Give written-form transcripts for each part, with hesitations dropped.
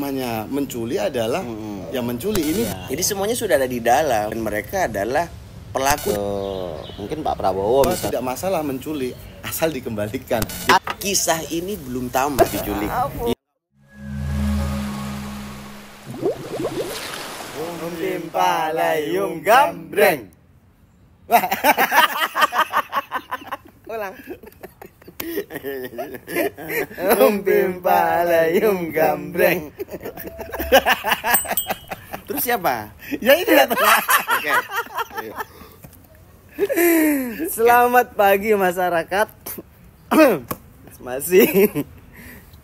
namanya menculi adalah yang menculi ini. Ya. Jadi semuanya sudah ada di dalam dan mereka adalah pelaku. Mungkin Pak Prabowo Tidak masalah menculi asal dikembalikan. Kisah ini belum tamat diculik. Pimpalayung gambreng. Ulang. Pimpalayung gambreng. Terus siapa? Ya ini datang. Oke. Selamat pagi masyarakat.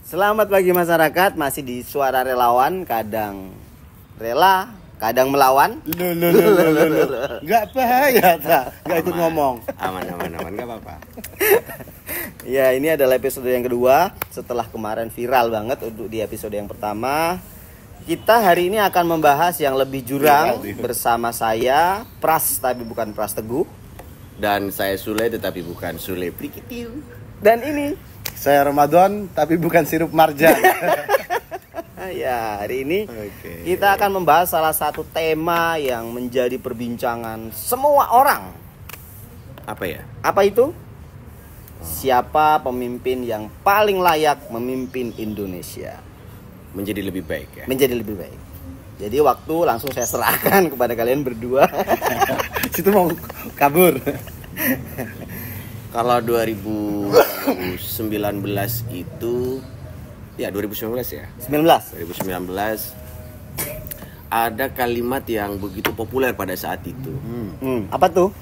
Selamat pagi masyarakat, masih di Suara Relawan, kadang rela, kadang melawan. Enggak bahaya tak? Enggak ikut ngomong. Aman, enggak apa-apa. Ya, ini adalah episode yang kedua setelah kemarin viral banget untuk di episode yang pertama. Kita hari ini akan membahas yang lebih jurang bersama saya Pras, tapi bukan Pras Teguh. Dan saya Sule, tetapi bukan Sule Prikitiu. Dan ini Saya Ramadan tapi bukan sirup marjan. ya, hari ini kita akan membahas salah satu tema yang menjadi perbincangan semua orang. Apa ya? Apa itu? Siapa pemimpin yang paling layak memimpin Indonesia Menjadi lebih baik ya. menjadi lebih baik? Jadi waktu langsung saya serahkan kepada kalian berdua. Situ mau kabur. Kalau 2019 itu ya 2019 ya. 19. 2019 ada kalimat yang begitu populer pada saat itu. Apa tuh?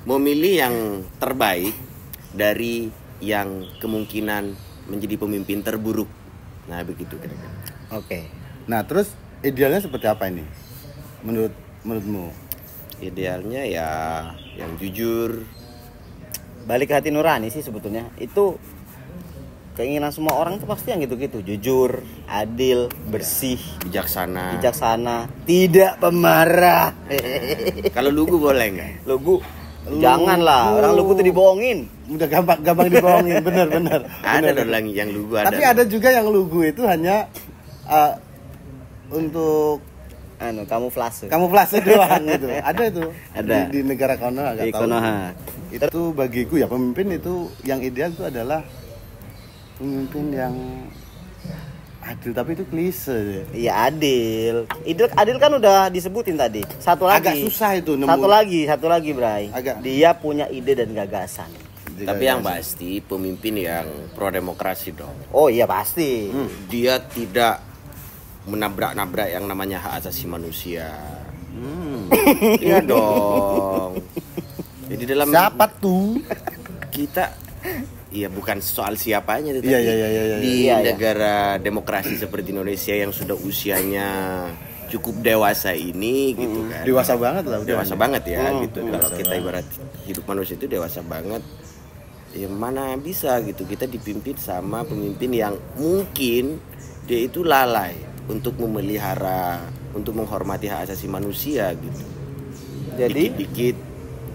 Memilih yang terbaik dari yang kemungkinan menjadi pemimpin terburuk. Nah, begitu kira-kira. Oke. Nah, terus idealnya seperti apa ini? Menurutmu? Idealnya ya yang jujur, Balik ke hati nurani sih sebetulnya. Itu keinginan semua orang itu pasti yang gitu-gitu. Jujur, adil, bersih, bijaksana. tidak pemarah. Kalau lugu boleh nggak? Lugu janganlah, orang lugu tuh dibohongin. Udah gampang dibohongin, bener. Ada orang yang lugu ada. Tapi ada juga yang lugu itu hanya untuk Kamuflase doang gitu. Ada itu. Ada. Di negara Konoha di enggak tahu. Konoha. Itu bagiku ya, pemimpin itu yang ideal itu adalah pemimpin yang adil, tapi itu klise. Iya, adil kan udah disebutin tadi. Satu lagi. Agak susah itu nemu. Satu lagi, Bray. Dia punya ide dan gagasan. Tapi yang pasti pemimpin yang pro demokrasi dong. Oh iya pasti. Dia tidak menabrak-nabrak yang namanya hak asasi manusia. Iya dong. Jadi dalam siapa tuh? Kita iya bukan soal siapanya tapi Iya. di negara demokrasi seperti Indonesia yang sudah usianya cukup dewasa ini gitu kan. Dewasa banget lah udah. Dewasa banget ya gitu. Kalau kita ibarat hidup manusia itu dewasa banget. Ya mana bisa gitu kita dipimpin sama pemimpin yang mungkin dia itu lalai untuk memelihara, untuk menghormati hak asasi manusia gitu. Jadi dikit-dikit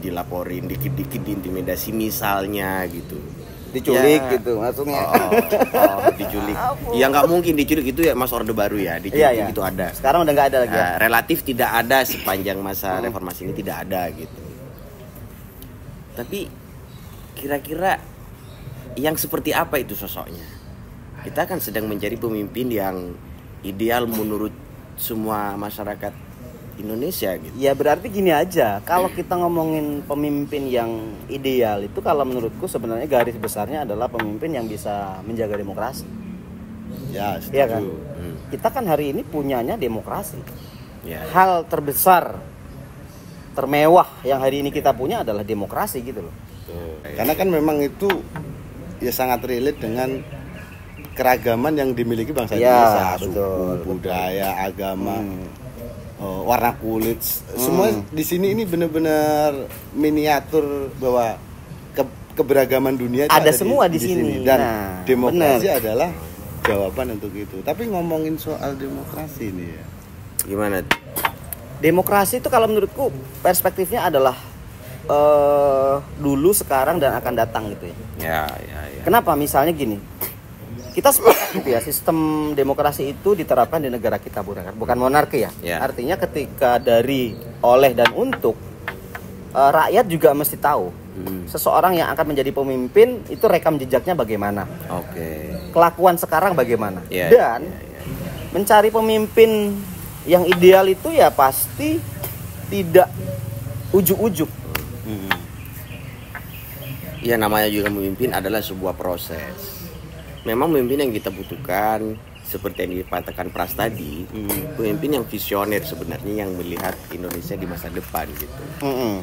dilaporin, dikit-dikit diintimidasi misalnya gitu. Diculik ya, gitu maksudnya. Diculik. Ya nggak mungkin diculik itu ya Mas Orde Baru ya. Diculik itu ada. Sekarang udah nggak ada lagi. Relatif tidak ada sepanjang masa reformasi ini tidak ada gitu. Tapi kira-kira yang seperti apa itu sosoknya? Kita kan sedang mencari pemimpin yang ideal menurut semua masyarakat Indonesia gitu. Ya berarti gini aja, kalau kita ngomongin pemimpin yang ideal itu kalau menurutku sebenarnya garis besarnya adalah pemimpin yang bisa menjaga demokrasi. Ya, setuju. Iya kan? Kita kan hari ini punyanya demokrasi. Ya. Hal terbesar, termewah yang hari ini kita punya adalah demokrasi gitu loh. Karena kan memang itu ya sangat relate dengan keragaman yang dimiliki bangsa Indonesia, suku, budaya, agama, warna kulit, semua di sini ini benar-benar miniatur bahwa keberagaman dunia itu ada semua di sini. Dan demokrasi adalah jawaban untuk itu. Tapi ngomongin soal demokrasi ini ya, Gimana? Demokrasi itu kalau menurutku perspektifnya adalah dulu, sekarang, dan akan datang gitu ya. Ya. Kenapa? Misalnya gini, kita sepakat gitu ya, sistem demokrasi itu diterapkan di negara kita, bukan monarki ya. Artinya ketika dari, oleh dan untuk, rakyat juga mesti tahu seseorang yang akan menjadi pemimpin itu rekam jejaknya bagaimana, kelakuan sekarang bagaimana, dan mencari pemimpin yang ideal itu ya pasti tidak ujuk-ujuk. Ya, namanya juga memimpin adalah sebuah proses. Memang pemimpin yang kita butuhkan seperti yang dikatakan Pras tadi, pemimpin yang visioner sebenarnya, yang melihat Indonesia di masa depan gitu.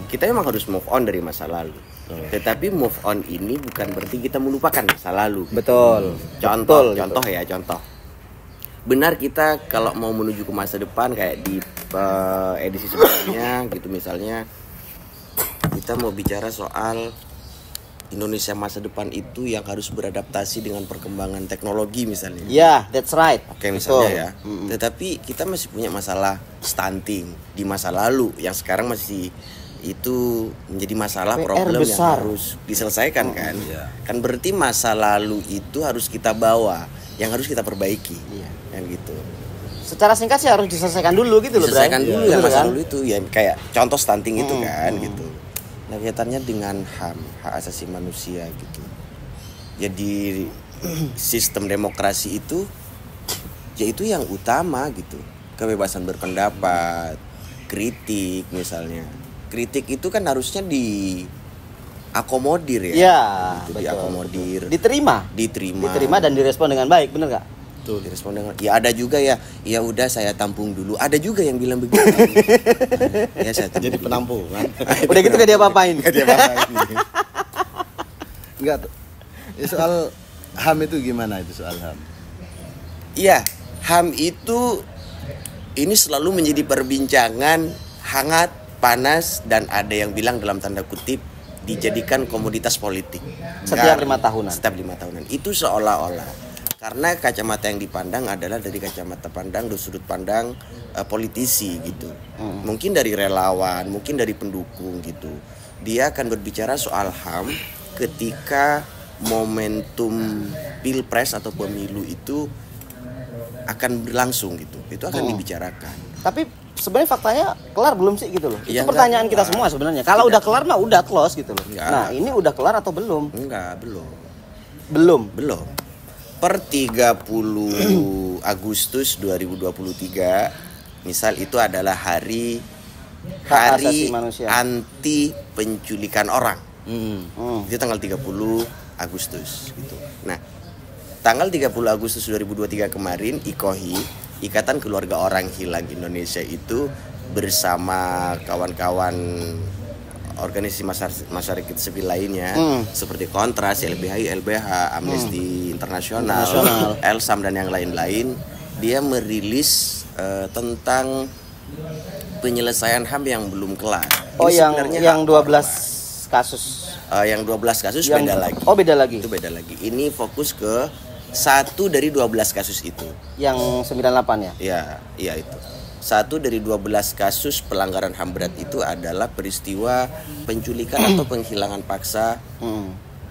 Kita memang harus move on dari masa lalu. Tetapi move on ini bukan berarti kita melupakan masa lalu. Betul. Contoh ya. Benar, kita kalau mau menuju ke masa depan kayak di edisi sebelumnya gitu, misalnya kita mau bicara soal Indonesia masa depan itu yang harus beradaptasi dengan perkembangan teknologi misalnya. That's right. Oke, misalnya ya. Tetapi kita masih punya masalah stunting di masa lalu yang sekarang masih itu menjadi masalah, problem yang harus diselesaikan kan. Kan berarti masa lalu itu harus kita bawa, yang harus kita perbaiki. Yang gitu. Secara singkat sih harus diselesaikan dulu gitu loh, diselesaikan dulu yang masa lalu itu, ya kayak contoh stunting itu kan gitu. Nah, kaitannya dengan HAM, hak asasi manusia gitu. Jadi sistem demokrasi itu yaitu yang utama gitu. Kebebasan berpendapat, kritik misalnya. Kritik itu kan harusnya diakomodir ya. Gitu, diakomodir. Diterima dan direspon dengan baik, bener nggak? Tuh, direspon dengan, ya ada juga ya udah saya tampung dulu. Ada juga yang bilang begitu. Ya saya jadi penampungan. Udah gitu gak dia apa-apain. Enggak. Soal HAM itu gimana itu soal HAM? Iya, HAM itu ini selalu menjadi perbincangan hangat, panas, dan ada yang bilang dalam tanda kutip dijadikan komoditas politik. Setiap 5 tahunan. Setiap 5 tahunan. Itu seolah-olah karena kacamata yang dipandang adalah dari kacamata pandang, dari sudut pandang politisi gitu. Mungkin dari relawan, mungkin dari pendukung gitu. Dia akan berbicara soal HAM ketika momentum pilpres atau pemilu itu akan berlangsung gitu. Itu akan dibicarakan. Tapi sebenarnya faktanya kelar belum sih gitu loh. Itu pertanyaan kita semua sebenarnya. Kalau udah kelar mah udah close gitu loh. Nah, ini udah kelar atau belum? Belum. Per 30 Agustus 2023 misal itu adalah hari anti penculikan orang. Itu tanggal 30 Agustus gitu. Nah, tanggal 30 Agustus 2023 kemarin IKOHI, Ikatan Keluarga Orang Hilang Indonesia itu bersama kawan-kawan organisasi masyarakat sipil lainnya seperti Kontras, LBH, Amnesty Internasional, Elsam dan yang lain-lain, dia merilis tentang penyelesaian HAM yang belum kelar. Yang 12 kasus. Yang 12 kasus beda lagi. Beda lagi. Itu beda lagi. Ini fokus ke 1 dari 12 kasus itu. Yang 98 ya? Iya itu. 1 dari 12 kasus pelanggaran HAM berat itu adalah peristiwa penculikan atau penghilangan paksa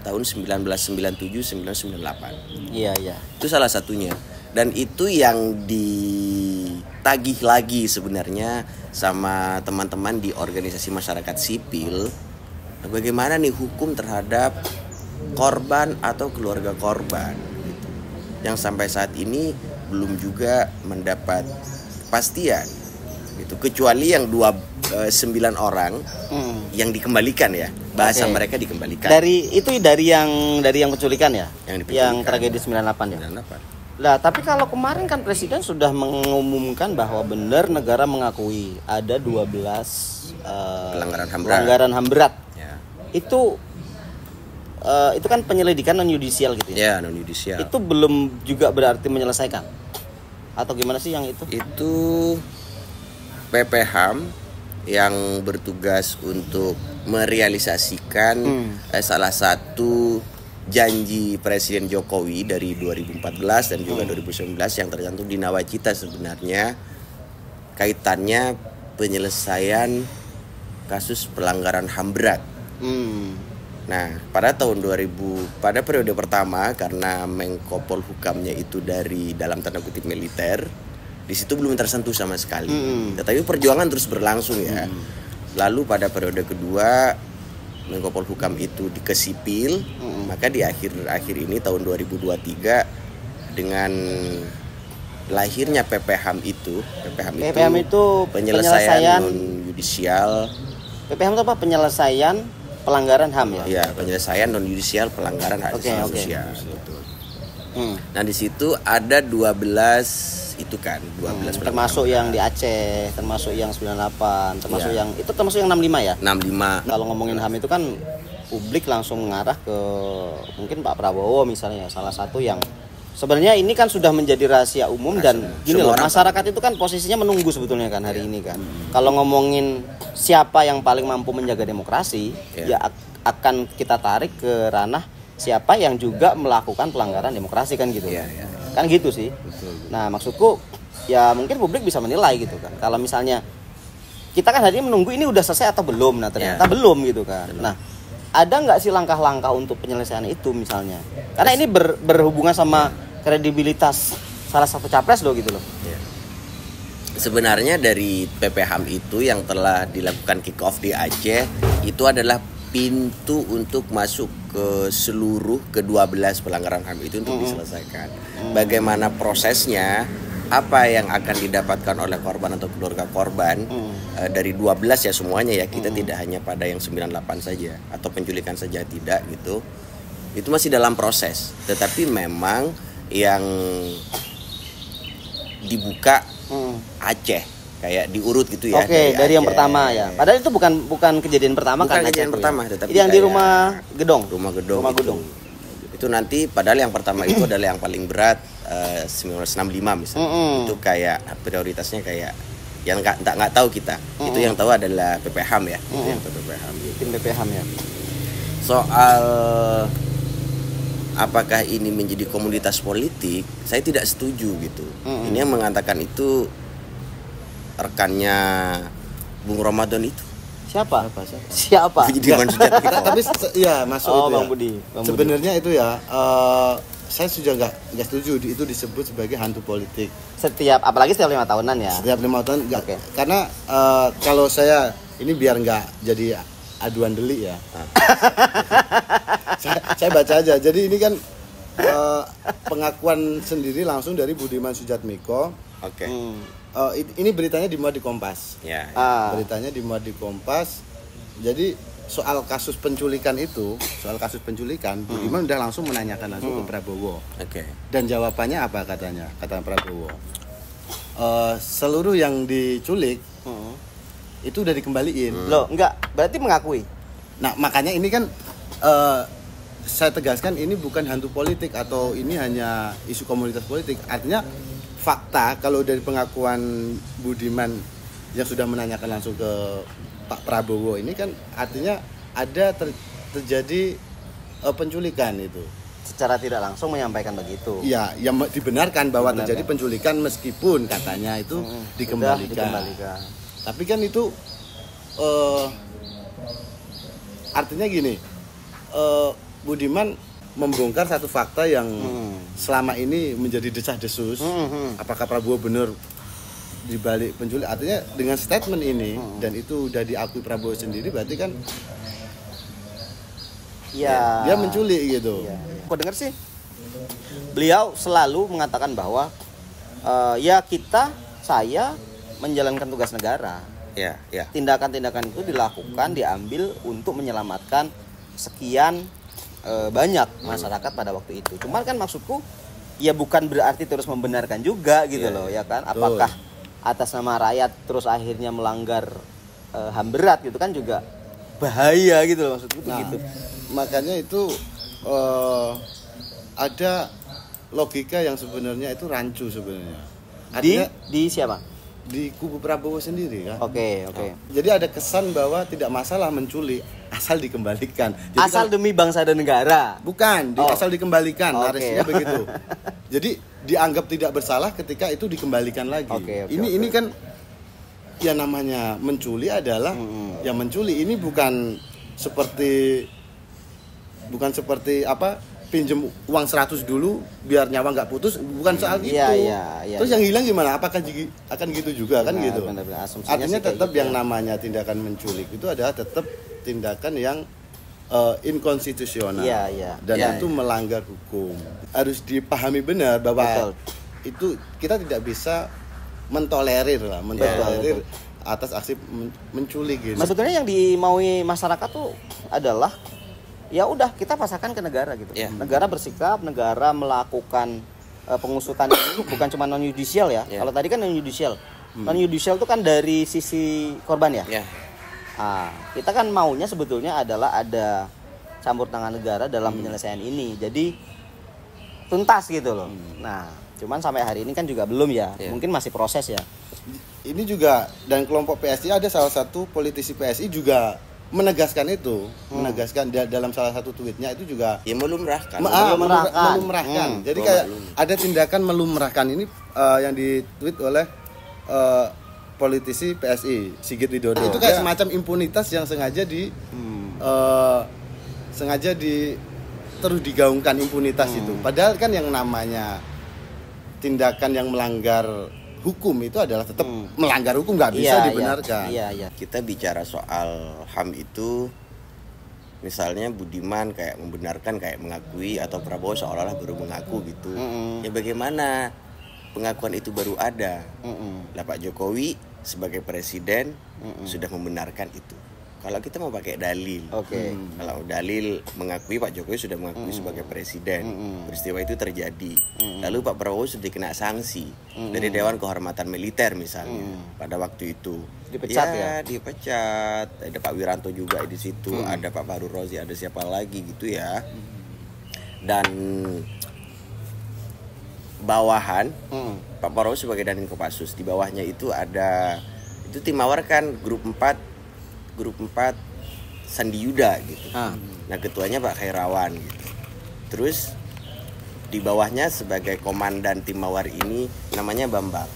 tahun 1997-1998. Iya. Itu salah satunya. Dan itu yang ditagih lagi sebenarnya sama teman-teman di organisasi masyarakat sipil. Bagaimana nih hukum terhadap korban atau keluarga korban gitu. Yang sampai saat ini belum juga mendapat kepastian gitu, kecuali yang 9 orang yang dikembalikan ya, bahasa mereka dikembalikan. Dari yang penculikan ya, yang tragedi 98 ya. Lah, tapi kalau kemarin kan Presiden sudah mengumumkan bahwa benar negara mengakui ada 12 pelanggaran HAM berat. Ya. Itu kan penyelidikan non yudisial gitu ya. Ya, non yudisial. Itu belum juga berarti menyelesaikan. Atau gimana sih yang itu? Itu PPHAM yang bertugas untuk merealisasikan salah satu janji Presiden Jokowi dari 2014 dan juga 2019 yang tergantung di nawacita sebenarnya, kaitannya penyelesaian kasus pelanggaran HAM berat. Nah, pada tahun 2000, pada periode pertama karena Menko Polhukamnya itu dari dalam tanda kutip militer, di situ belum tersentuh sama sekali. Tetapi perjuangan terus berlangsung ya. Lalu pada periode kedua Menko Polhukam itu ke sipil, maka di akhir ini tahun 2023 dengan lahirnya PPHAM itu penyelesaian non yudisial. PPHAM itu apa? Penyelesaian pelanggaran HAM ya? Iya, penyelesaian non yudisial pelanggaran hak asasi manusia. Nah, di situ ada 12 itu kan, 12 termasuk yang di Aceh, termasuk yang 98, termasuk yang itu termasuk yang 65 ya? 65. Kalau ngomongin HAM itu kan publik langsung mengarah ke mungkin Pak Prabowo misalnya, salah satu yang sebenarnya ini kan sudah menjadi rahasia umum dan gini loh, masyarakat itu kan posisinya menunggu sebetulnya kan hari ini kan. Kalau ngomongin siapa yang paling mampu menjaga demokrasi, ya akan kita tarik ke ranah siapa yang juga melakukan pelanggaran demokrasi kan gitu. Kan gitu sih. Nah, maksudku ya mungkin publik bisa menilai gitu kan. Kalau misalnya kita kan hari ini menunggu ini udah selesai atau belum, nah ternyata belum gitu kan. Nah, ada nggak sih langkah-langkah untuk penyelesaian itu misalnya? Karena ini berhubungan sama kredibilitas salah satu capres loh gitu loh. Sebenarnya dari PPHAM itu yang telah dilakukan kick off di Aceh itu adalah pintu untuk masuk ke seluruh ke-12 pelanggaran HAM itu untuk diselesaikan. Bagaimana prosesnya, apa yang akan didapatkan oleh korban atau keluarga korban dari 12 ya semuanya ya, kita tidak hanya pada yang 98 saja atau penculikan saja, tidak gitu. Itu masih dalam proses. Tetapi memang yang dibuka Aceh kayak diurut gitu ya. Oke, dari yang pertama ya. Padahal itu bukan kejadian pertama kan. Bukan kejadian pertama, tetapi yang di rumah Gedong. Rumah Gedong. Itu nanti padahal yang pertama itu adalah yang paling berat 1965 misalnya. Itu kayak prioritasnya kayak yang nggak tahu kita. Itu yang tahu adalah PPHAM ya. Itu yang tahu PPHAM. Tim PPHAM ya. Soal apakah ini menjadi komoditas politik, saya tidak setuju gitu. Ini yang mengatakan itu rekannya Bung Ramadan itu. Siapa? Budiman Sujatmiko. Tapi ya masuk itu Bang ya. Budi. Sebenarnya itu ya saya juga nggak setuju itu disebut sebagai hantu politik. Apalagi setiap 5 tahunan ya. Setiap 5 tahun enggak. Karena kalau saya ini biar nggak jadi aduan delik ya. saya baca aja. Jadi ini kan pengakuan sendiri langsung dari Budiman Sujatmiko. Oke. Ini beritanya dimuat di Kompas. Ya. Beritanya dimuat di Kompas. Jadi soal kasus penculikan, Budiman udah langsung menanyakan langsung ke Prabowo. Oke. Dan jawabannya apa katanya? Kata Prabowo, seluruh yang diculik itu udah dikembaliin. Loh, enggak, berarti mengakui. Nah, makanya ini kan saya tegaskan ini bukan hantu politik atau ini hanya isu komunitas politik. Artinya fakta kalau dari pengakuan Budiman yang sudah menanyakan langsung ke Pak Prabowo ini kan artinya ada terjadi penculikan itu. Secara tidak langsung menyampaikan begitu. Iya, yang dibenarkan bahwa terjadi penculikan meskipun katanya itu dikembalikan. Tapi kan itu artinya gini, Budiman membongkar satu fakta yang selama ini menjadi desah-desus. Apakah Prabowo benar dibalik penculik? Artinya dengan statement ini dan itu udah diakui Prabowo sendiri, berarti kan ya dia menculik gitu. Aku dengar sih beliau selalu mengatakan bahwa saya menjalankan tugas negara. Tindakan-tindakan itu dilakukan, diambil untuk menyelamatkan sekian banyak masyarakat pada waktu itu. Cuman kan maksudku ya bukan berarti terus membenarkan juga gitu loh ya kan. Apakah atas nama rakyat terus akhirnya melanggar HAM berat gitu kan juga bahaya gitu loh maksudku gitu. Makanya itu ada logika yang sebenarnya itu rancu sebenarnya. Artinya, di siapa? Di kubu Prabowo sendiri kan. Oke. Jadi ada kesan bahwa tidak masalah menculik asal dikembalikan. Jadi asal demi bangsa dan negara. Bukan, asal dikembalikan. Harusnya begitu. Jadi dianggap tidak bersalah ketika itu dikembalikan lagi. Ini kan ya namanya menculik adalah yang menculik ini bukan seperti bukan seperti apa pinjem uang 100 dulu biar nyawa nggak putus, bukan soal itu. Terus yang hilang gimana? Apakah akan gitu juga kan gitu? Artinya tetap yang namanya tindakan menculik itu adalah tetap tindakan yang inkonstitusional dan itu melanggar hukum. Harus dipahami benar bahwa itu kita tidak bisa mentolerir atas aksi menculik gitu. Sebetulnya yang dimaui masyarakat tuh adalah ya udah kita pasarkan ke negara gitu. Negara bersikap, negara melakukan pengusutan itu bukan cuma non yudisial ya. Kalau tadi kan non yudisial. Non yudisial itu kan dari sisi korban ya. Kita kan maunya sebetulnya adalah ada campur tangan negara dalam penyelesaian ini. Jadi tuntas gitu loh. Nah, cuman sampai hari ini kan juga belum ya. Mungkin masih proses ya. Ini juga dan kelompok PSI ada salah satu politisi PSI juga menegaskan itu, menegaskan dalam salah satu tweetnya itu juga melumrahkan. Melumrahkan. Jadi kayak ada tindakan melumrahkan ini yang ditweet oleh politisi PSI Sigit Widodo. Itu kayak semacam impunitas yang sengaja terus digaungkan impunitas itu. Padahal kan yang namanya tindakan yang melanggar hukum itu adalah tetap melanggar hukum, nggak bisa dibenarkan. Kita bicara soal HAM itu, misalnya Budiman kayak membenarkan, kayak mengakui, atau Prabowo seolah-olah baru mengaku gitu. Ya bagaimana pengakuan itu baru ada? Lah Pak Jokowi sebagai presiden sudah membenarkan itu. Kalau kita mau pakai dalil, kalau dalil mengakui Pak Jokowi sudah mengakui sebagai presiden, peristiwa itu terjadi. Lalu Pak Prabowo sudah kena sanksi dari Dewan Kehormatan Militer misalnya pada waktu itu. Dipecat dipecat. Ada Pak Wiranto juga di situ, ada Pak Fahru Rozi, ada siapa lagi gitu ya. Dan bawahan Pak Prabowo sebagai Dandim Kopassus, di bawahnya itu ada tim mawar kan grup 4 Sandi Yuda gitu. Nah ketuanya Pak Khairawan gitu. Terus di bawahnya sebagai komandan tim mawar ini namanya Bambang.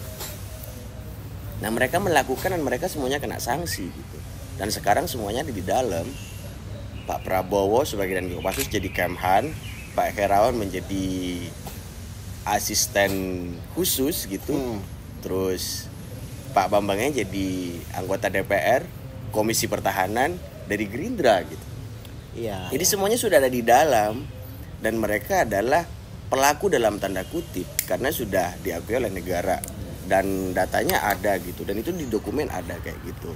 Nah mereka melakukan dan mereka semuanya kena sanksi gitu. Dan sekarang semuanya ada di dalam. Pak Prabowo sebagai Dandim Kopassus jadi Kemhan, Pak Khairawan menjadi asisten khusus gitu. Terus Pak Bambangnya jadi anggota DPR Komisi Pertahanan dari Gerindra gitu. Jadi semuanya sudah ada di dalam dan mereka adalah pelaku dalam tanda kutip karena sudah diakui oleh negara dan datanya ada gitu dan itu di dokumen ada kayak gitu.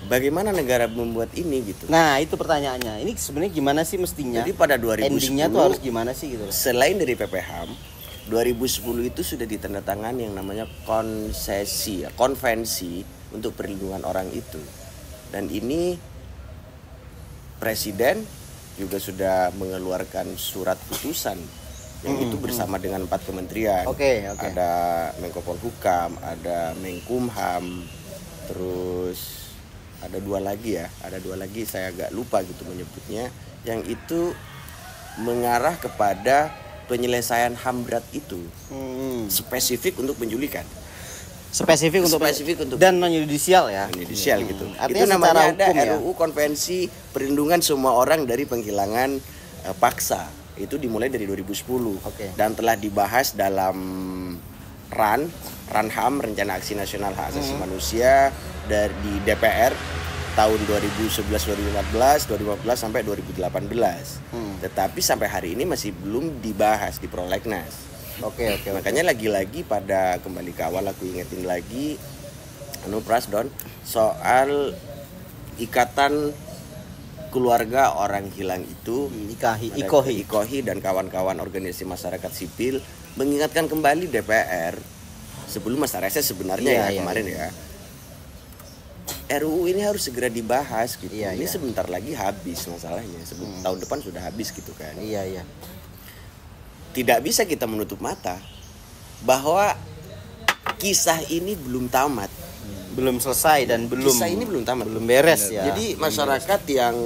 Bagaimana negara membuat ini gitu? Nah, itu pertanyaannya. Ini sebenarnya gimana sih mestinya? Jadi pada 2010 endingnya tuh harus gimana sih gitu. Selain dari PPHAM 2010 itu sudah ditandatangani yang namanya konvensi untuk perlindungan orang itu. Dan ini Presiden juga sudah mengeluarkan surat putusan yang itu bersama dengan 4 kementerian. Ada Menko Polhukam, ada Menkumham, terus ada 2 lagi ya. Ada 2 lagi saya agak lupa gitu menyebutnya. Yang itu mengarah kepada penyelesaian HAM berat itu. Spesifik untuk penculikan. Spesifik untuk dan non yudisial ya. Yudisial gitu. Artinya itu namanya ada hukum, RUU Konvensi Perlindungan Semua Orang dari Penghilangan Paksa. Itu dimulai dari 2010 dan telah dibahas dalam RAN HAM, Rencana Aksi Nasional Hak Asasi Manusia dari DPR tahun 2011, 2014 sampai 2018. Tetapi sampai hari ini masih belum dibahas di Prolegnas. Makanya lagi-lagi pada kembali ke awal aku ingetin lagi Prasdon soal ikatan keluarga orang hilang itu IKOHI dan kawan-kawan organisasi masyarakat sipil mengingatkan kembali DPR sebelum masa reses sebenarnya kemarin ya. RUU ini harus segera dibahas gitu. Ini sebentar lagi habis masalahnya. Tahun depan sudah habis gitu kan. Tidak bisa kita menutup mata bahwa kisah ini belum tamat, belum selesai dan kisah ini belum tamat, belum beres ya. Jadi masyarakat yang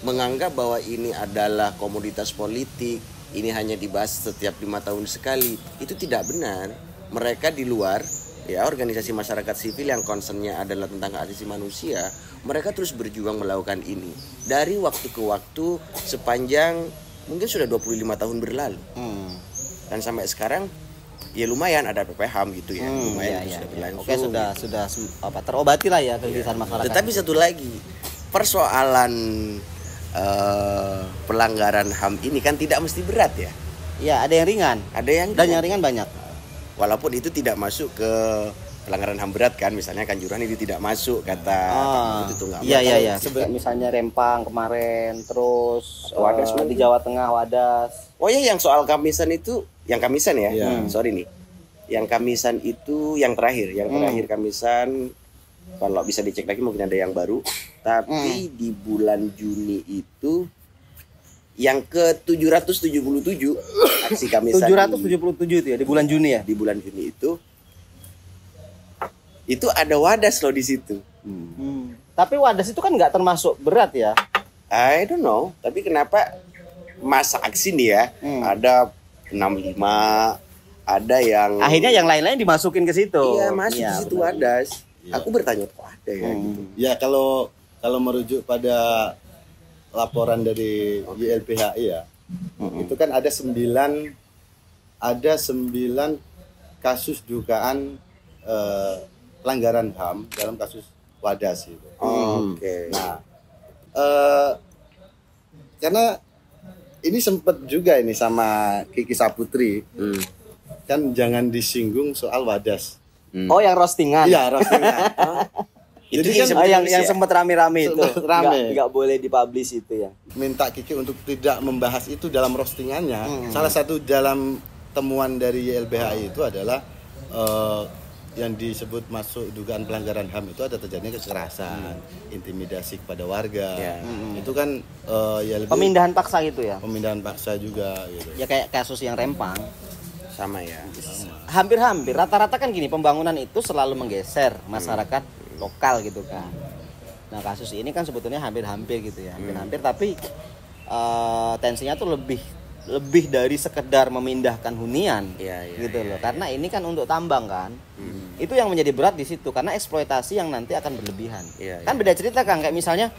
menganggap bahwa ini adalah komoditas politik, ini hanya dibahas setiap 5 tahun sekali, itu tidak benar. Mereka di luar ya organisasi masyarakat sipil yang concernnya adalah tentang hak asasi manusia, mereka terus berjuang melakukan ini dari waktu ke waktu sepanjang mungkin sudah 25 tahun berlalu. Dan sampai sekarang ya lumayan ada PPHAM gitu ya, lumayan sudah berlangsung. Oke, sudah terobati lah ya kegelisahan masyarakat. Tetapi satu lagi, persoalan pelanggaran HAM ini kan tidak mesti berat ya. Ya, ada yang ringan, dan yang ringan banyak. Walaupun itu tidak masuk ke pelanggaran HAM berat kan, misalnya Kanjuruhan itu tidak masuk kata itu tuh nggak. Iya. Misalnya Rempang kemarin, terus Wadas di Jawa Tengah Wadas. Oh ya, yang soal Kamisan itu, yang Kamisan ya, sorry nih, yang Kamisan itu yang terakhir Kamisan, kalau bisa dicek lagi mungkin ada yang baru, tapi di bulan Juni itu yang ke 777 aksi Kamisan 777 itu ya di bulan Juni ya. Di bulan Juni itu ada Wadas loh di situ. Tapi Wadas itu kan nggak termasuk berat ya. I don't know, tapi kenapa masa aksi nih ya ada 65, ada yang akhirnya yang lain-lain dimasukin ke situ. Iya, masuk di situ Wadas. Aku bertanya kok ada ya gitu. Ya kalau merujuk pada laporan dari YLBHI ya, itu kan ada 9 kasus dugaan pelanggaran HAM dalam kasus Wadas itu. Oke. Nah, karena ini sempat juga ini sama Kiki Saputri, kan jangan disinggung soal Wadas. Oh, yang roastingan. Iya, roastingan. Itu yang sempat rame-rame itu. Rame. Nggak boleh dipublish itu ya. Minta Kiki untuk tidak membahas itu dalam roastingannya. Salah satu dalam temuan dari YLBHI itu adalah yang disebut masuk dugaan pelanggaran HAM itu ada terjadinya kekerasan, intimidasi kepada warga. Itu kan ya lebih pemindahan paksa gitu ya. Pemindahan paksa juga gitu. Ya kayak kasus yang Rempang. Sama ya. Hampir rata-rata kan gini, pembangunan itu selalu menggeser masyarakat lokal gitu kan. Nah, kasus ini kan sebetulnya hampir-hampir gitu ya. Hampir-hampir tapi tensinya tuh lebih dari sekedar memindahkan hunian gitu loh. Karena ini kan untuk tambang kan. Itu yang menjadi berat di situ karena eksploitasi yang nanti akan berlebihan. Kan beda cerita Kang, kayak misalnya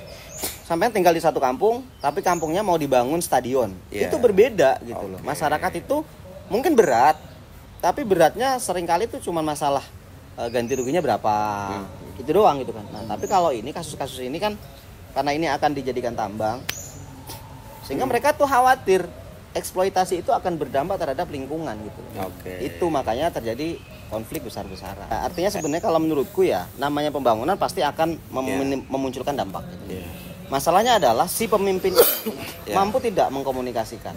sampai tinggal di satu kampung tapi kampungnya mau dibangun stadion. Itu berbeda gitu loh. Masyarakat itu mungkin berat, tapi beratnya seringkali itu cuma masalah ganti ruginya berapa. Itu doang gitu kan. Nah, tapi kalau ini kasus-kasus ini kan karena ini akan dijadikan tambang, sehingga mereka tuh khawatir eksploitasi itu akan berdampak terhadap lingkungan gitu. Itu makanya terjadi konflik besar-besaran. Nah, artinya sebenarnya kalau menurutku ya, namanya pembangunan pasti akan memunculkan dampak gitu. Masalahnya adalah si pemimpin mampu tidak mengkomunikasikan.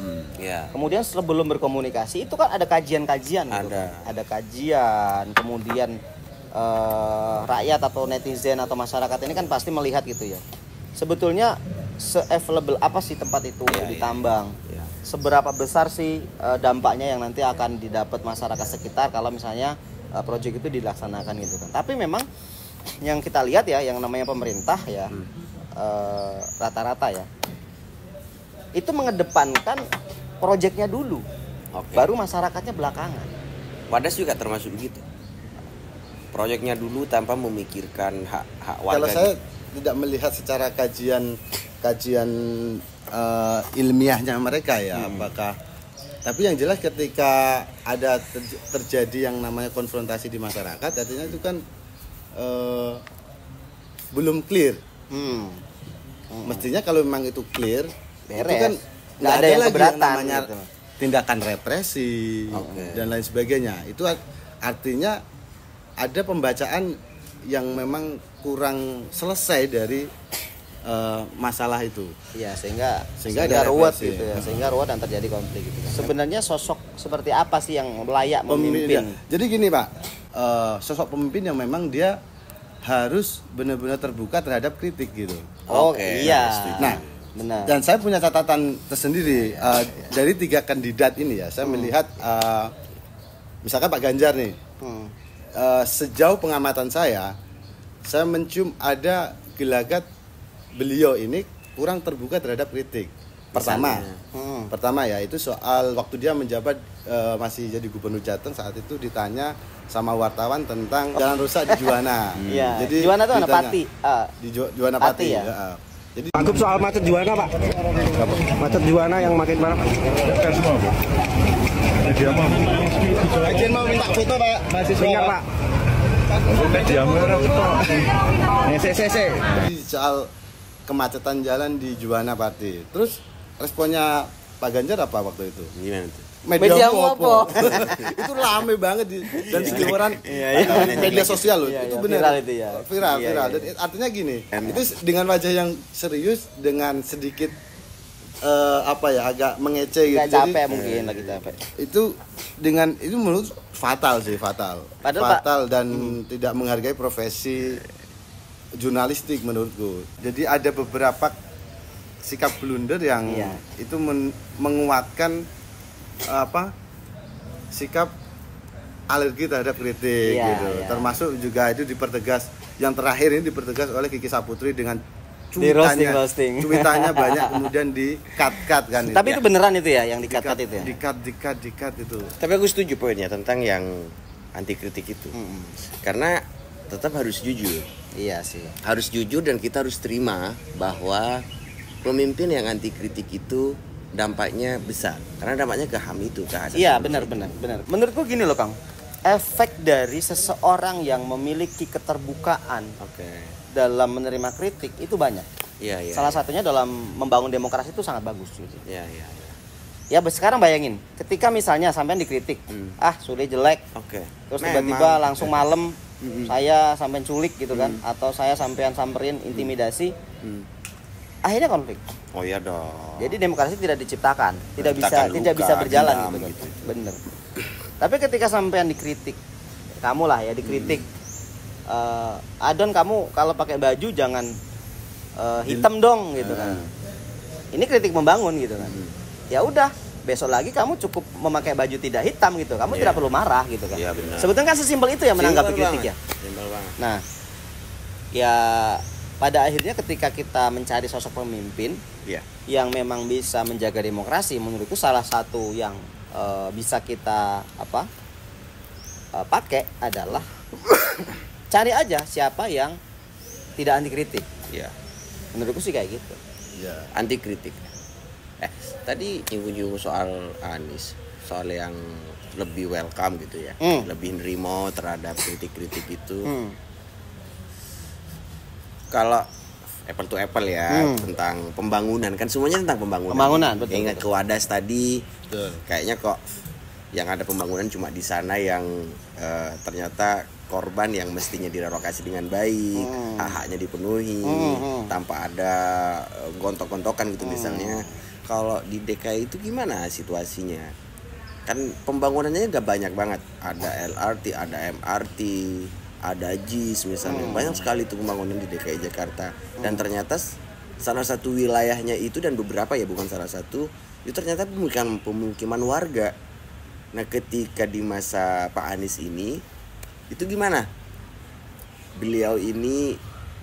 Kemudian sebelum berkomunikasi itu kan ada kajian-kajian gitu. Ada kajian, kemudian rakyat atau netizen atau masyarakat ini kan pasti melihat gitu ya. Sebetulnya se-available apa sih tempat itu ditambang? Seberapa besar sih dampaknya yang nanti akan didapat masyarakat sekitar kalau misalnya proyek itu dilaksanakan gitu kan. Tapi memang yang kita lihat ya, yang namanya pemerintah ya, rata-rata ya, itu mengedepankan proyeknya dulu, baru masyarakatnya belakangan. Wadas juga termasuk begitu. Proyeknya dulu tanpa memikirkan hak warga. Kalau saya tidak melihat secara kajian ilmiahnya mereka ya, apakah. Tapi yang jelas ketika ada terjadi yang namanya konfrontasi di masyarakat, artinya itu kan belum clear. Mestinya kalau memang itu clear, beres. Itu kan nggak ada yang keberatan namanya gitu. Tindakan represi dan lain sebagainya. Itu artinya ada pembacaan yang memang kurang selesai dari masalah itu. Iya, sehingga ada ruwet represi. gitu ya. Sehingga ruwet dan terjadi konflik gitu. Sebenarnya sosok seperti apa sih yang layak memimpin? Jadi gini, Pak. Sosok pemimpin yang memang dia harus benar-benar terbuka terhadap kritik gitu. Iya. Nah, benar. Dan saya punya catatan tersendiri dari 3 kandidat ini ya. Saya melihat misalkan Pak Ganjar nih. Sejauh pengamatan saya mencium ada gelagat beliau ini kurang terbuka terhadap kritik. Pertama ya itu soal waktu dia menjabat masih jadi gubernur Jateng saat itu ditanya sama wartawan tentang jalan rusak di Juwana. Iya. Jadi Juwana itu anak ditanya- Pati. Di Juwana Pati Pati ya? Jadi Angkup soal macet Juwana, Pak. Macet Juwana yang makin parah. Izin mau minta foto Pak. Dengar, Pak. Jadi soal kemacetan jalan di Juwana Pati. Terus responnya Pak Ganjar apa waktu itu? Gimana tuh? Media Mopo. Mopo. Itu rame banget dan di Kliworan media sosial loh. Iya, Itu iya, benar. viral itu ya. Viral. Iya. Dan artinya gini, itu dengan wajah yang serius dengan sedikit agak mengece gitu. Kayak capek mungkin lagi capek. Itu menurut fatal. Padahal, fatal dan tidak menghargai profesi jurnalistik menurutku. Jadi ada beberapa sikap blunder yang Iya. itu menguatkan sikap alergi terhadap kritik Iya, gitu. iya. Termasuk juga itu dipertegas, yang terakhir ini dipertegas oleh Kiki Saputri dengan Di roasting. cuitannya banyak kemudian di cut kan. Tapi itu beneran itu ya yang di-cut itu ya. Di cut itu. Tapi aku setuju poinnya tentang yang anti kritik itu. Karena tetap harus jujur. Iya sih. Harus jujur dan kita harus terima bahwa pemimpin yang anti kritik itu dampaknya besar. Karena dampaknya ke HAM itu, ke asas Iya, manusia. benar. Menurutku gini loh, Kang. Efek dari seseorang yang memiliki keterbukaan Oke. dalam menerima kritik itu banyak. Iya. Salah satunya dalam membangun demokrasi itu sangat bagus gitu. Iya. Ya sekarang bayangin, ketika misalnya sampean dikritik, sudah jelek, Oke. terus Memang. tiba-tiba langsung malam saya sampean culik gitu kan, atau saya sampean samperin intimidasi, akhirnya konflik. Oh iya dong. Jadi demokrasi tidak diciptakan, tidak Menciptakan bisa luka, berjalan dendam gitu kan. gitu. Bener. Tapi ketika sampean dikritik, kamu lah ya dikritik, Adon kamu kalau pakai baju jangan hitam dong gitu kan. Ini kritik membangun gitu kan. Ya udah, besok lagi kamu cukup memakai baju tidak hitam gitu. Kamu Iya. tidak perlu marah gitu kan. Iya, benar. Sebetulnya kan sesimpel itu ya menanggapi Simpel kritik banget. ya. Simpel banget. Nah, ya pada akhirnya ketika kita mencari sosok pemimpin Iya. yang memang bisa menjaga demokrasi, menurutku salah satu yang bisa kita pakai adalah cari aja siapa yang tidak anti kritik. Iya. Menurutku sih kayak gitu. Iya. Anti kritik. Tadi nyinggung soal Anies, soal yang lebih welcome gitu ya, lebih nerimo terhadap kritik-kritik itu. Kalau apple to apple ya, tentang pembangunan, kan semuanya tentang pembangunan. Pembangunan, betul, Ingat betul. ke Wadas tadi, Betul. kayaknya kok yang ada pembangunan cuma di sana yang ternyata korban yang mestinya direlokasi dengan baik, hak-haknya dipenuhi, tanpa ada gontok-gontokan gitu misalnya. Kalau di DKI itu gimana situasinya? Kan pembangunannya nggak banyak banget. Ada LRT, ada MRT, ada JIS misalnya. Banyak sekali tuh pembangunan di DKI Jakarta. Dan ternyata salah satu wilayahnya itu, dan beberapa ya, bukan salah satu, itu ternyata pemukiman warga. Nah, ketika di masa Pak Anies ini, itu gimana? Beliau ini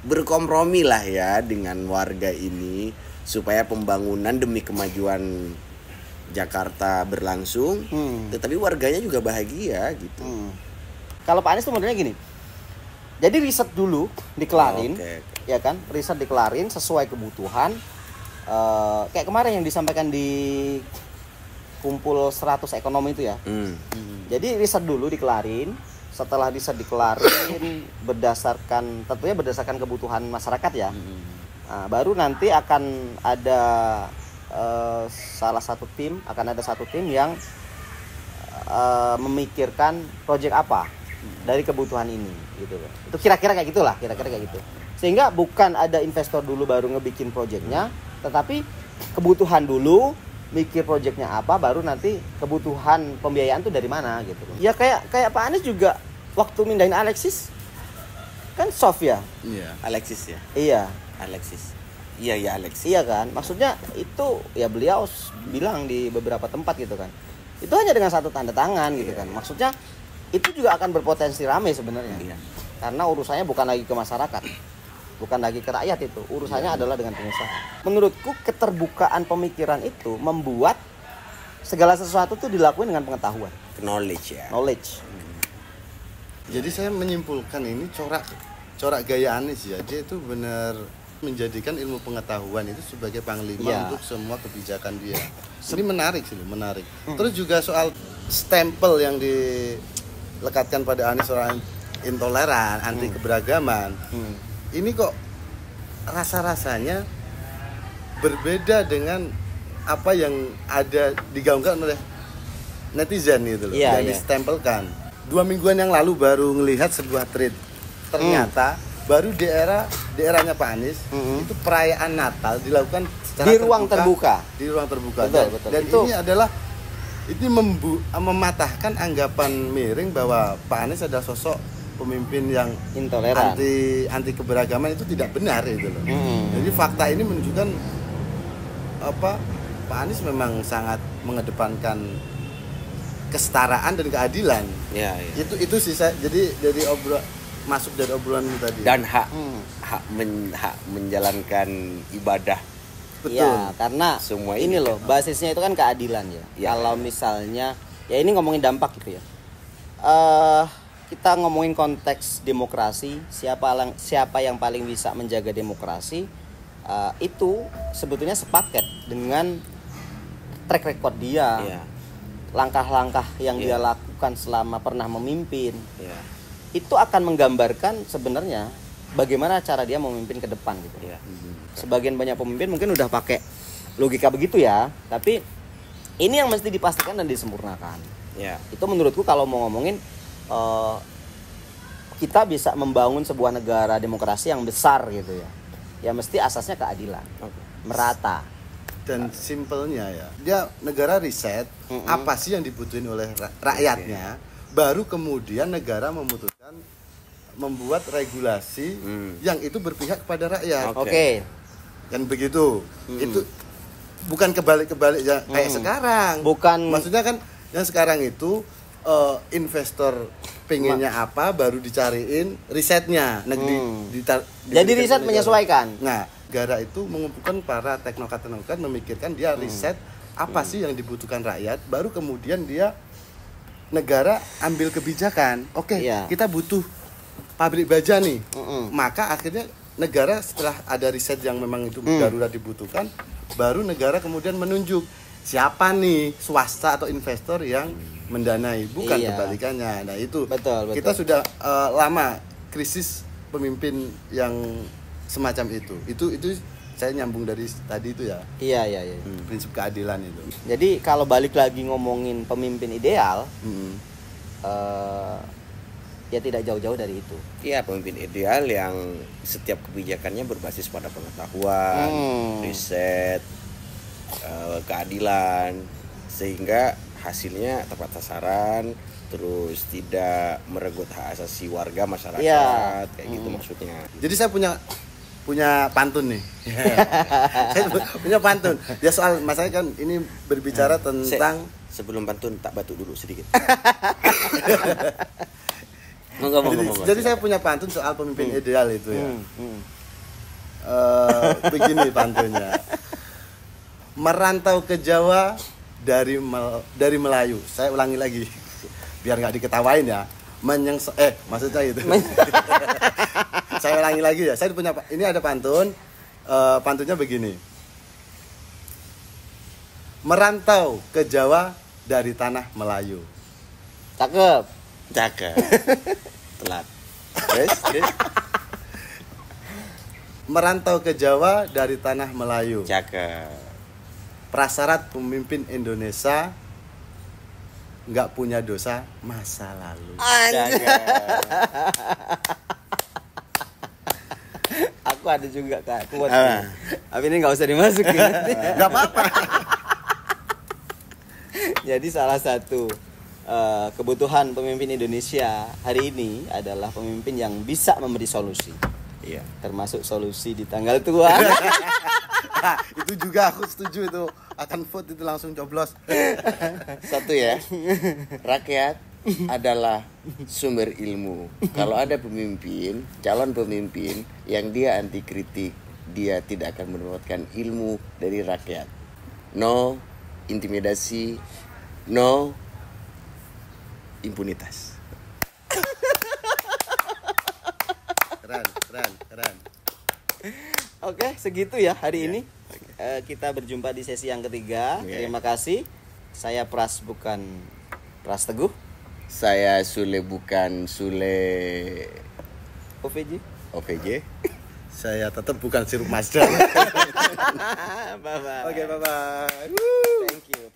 berkompromi lah ya dengan warga ini supaya pembangunan demi kemajuan Jakarta berlangsung, tetapi warganya juga bahagia gitu. Kalau Pak Anies tuh modelnya gini. Jadi riset dulu dikelarin, Oke. ya kan? Riset dikelarin sesuai kebutuhan. Kayak kemarin yang disampaikan di kumpul 100 ekonomi itu ya. Jadi riset dulu dikelarin. Setelah riset dikelarin tentunya berdasarkan kebutuhan masyarakat ya. Nah, baru nanti akan ada satu tim yang memikirkan proyek apa dari kebutuhan ini gitu loh. Itu kira-kira kayak gitu. Sehingga bukan ada investor dulu baru ngebikin proyeknya, tetapi kebutuhan dulu, mikir proyeknya apa, baru nanti kebutuhan pembiayaan tuh dari mana gitu loh. Ya kayak Pak Anies juga waktu mindahin Alexis kan soft ya. Iya. Alexis ya. Iya. Alexis. Iya Alexis. Iya kan, maksudnya itu ya beliau bilang di beberapa tempat gitu kan. Itu hanya dengan satu tanda tangan gitu kan. Maksudnya itu juga akan berpotensi rame sebenarnya. Iya. Karena urusannya bukan lagi ke masyarakat, bukan lagi ke rakyat itu. Urusannya adalah dengan pengusaha. Menurutku keterbukaan pemikiran itu membuat segala sesuatu tuh dilakuin dengan pengetahuan, knowledge ya. knowledge. Jadi saya menyimpulkan ini corak gaya Anies ya, dia itu benar menjadikan ilmu pengetahuan itu sebagai panglima untuk semua kebijakan dia. Ini menarik sih, menarik. Terus juga soal stempel yang dilekatkan pada Anies orang intoleran, anti keberagaman. Ini kok rasa-rasanya berbeda dengan apa yang ada digaungkan oleh netizen gitu loh, yang distempelkan. 2 mingguan yang lalu baru ngelihat sebuah tweet. Ternyata baru di eranya Pak Anies itu perayaan Natal dilakukan secara di ruang terbuka. Di ruang terbuka. Betul. Dan itu, ini adalah mematahkan anggapan miring bahwa Pak Anies adalah sosok pemimpin yang intoleran, anti keberagaman. Itu tidak benar itu loh. Jadi fakta ini menunjukkan Pak Anies memang sangat mengedepankan kesetaraan dan keadilan. Ya. Itu sih jadi dari masuk dari obrolan tadi. Dan hak menjalankan ibadah. Betul. Ya, karena semua ini loh, basisnya itu kan keadilan ya. Kalau misalnya ya ini ngomongin dampak gitu ya. Kita ngomongin konteks demokrasi, siapa yang paling bisa menjaga demokrasi, itu sebetulnya sepaket dengan track record dia. Langkah-langkah yang dia lakukan selama pernah memimpin, itu akan menggambarkan sebenarnya bagaimana cara dia memimpin ke depan gitu. Sebagian banyak pemimpin mungkin udah pakai logika begitu ya, tapi ini yang mesti dipastikan dan disempurnakan. Itu menurutku kalau mau ngomongin kita bisa membangun sebuah negara demokrasi yang besar gitu ya, ya mesti asasnya keadilan, merata. Dan simpelnya ya, dia negara riset apa sih yang dibutuhin oleh rakyatnya, baru kemudian negara memutuskan membuat regulasi yang itu berpihak kepada rakyat. Dan begitu. Itu bukan kebalik-kebalik ya kayak sekarang. Bukan. Maksudnya kan yang sekarang itu investor pengennya apa baru dicariin risetnya. Jadi riset menyesuaikan. Nah, negara itu mengumpulkan para teknokrat memikirkan dia riset apa sih yang dibutuhkan rakyat, baru kemudian dia negara ambil kebijakan. Kita butuh pabrik baja nih. Maka akhirnya negara setelah ada riset yang memang itu darurat dibutuhkan, baru negara kemudian menunjuk siapa nih swasta atau investor yang mendanai, bukan kebalikannya. Nah itu betul. Kita sudah lama krisis pemimpin yang semacam itu saya nyambung dari tadi itu ya. Iya. Prinsip keadilan itu. Jadi kalau balik lagi ngomongin pemimpin ideal, ya tidak jauh-jauh dari itu. Iya, pemimpin ideal yang setiap kebijakannya berbasis pada pengetahuan, riset, keadilan, sehingga hasilnya tepat sasaran, terus tidak merenggut hak asasi warga masyarakat, kayak gitu maksudnya. Jadi saya punya pantun nih. Saya punya pantun. Ya soal masalah kan ini berbicara tentang sebelum pantun tak batuk dulu sedikit. Jadi saya punya pantun soal pemimpin ideal itu ya. Begini pantunnya. Merantau ke Jawa dari Melayu. Saya ulangi lagi biar nggak diketawain ya. Maksudnya itu. Saya ulangi lagi ya. Saya punya ini ada pantun. Pantunnya begini. Merantau ke Jawa dari tanah Melayu. Cakep. Telat. Merantau ke Jawa dari tanah Melayu. Cakep. Prasyarat pemimpin Indonesia nggak punya dosa masa lalu. Aku ada juga Kak. Tapi ini nggak usah dimasukin. Nggak apa-apa. Jadi salah satu kebutuhan pemimpin Indonesia hari ini adalah pemimpin yang bisa memberi solusi. Iya. Termasuk solusi di tanggal tua. Itu juga aku setuju itu. Akan vote itu langsung coblos. Satu ya, rakyat adalah sumber ilmu. Kalau ada pemimpin, calon pemimpin yang dia anti kritik, dia tidak akan mendapatkan ilmu dari rakyat. No intimidasi, no impunitas. Keren. Oke, segitu ya hari ini. Kita berjumpa di sesi yang ketiga. Terima kasih. Saya Pras, bukan Pras Teguh. Saya Sule, bukan Sule OVJ. Saya tetap bukan sirup Mazda. Bye bye. Oke, bye bye. Thank you.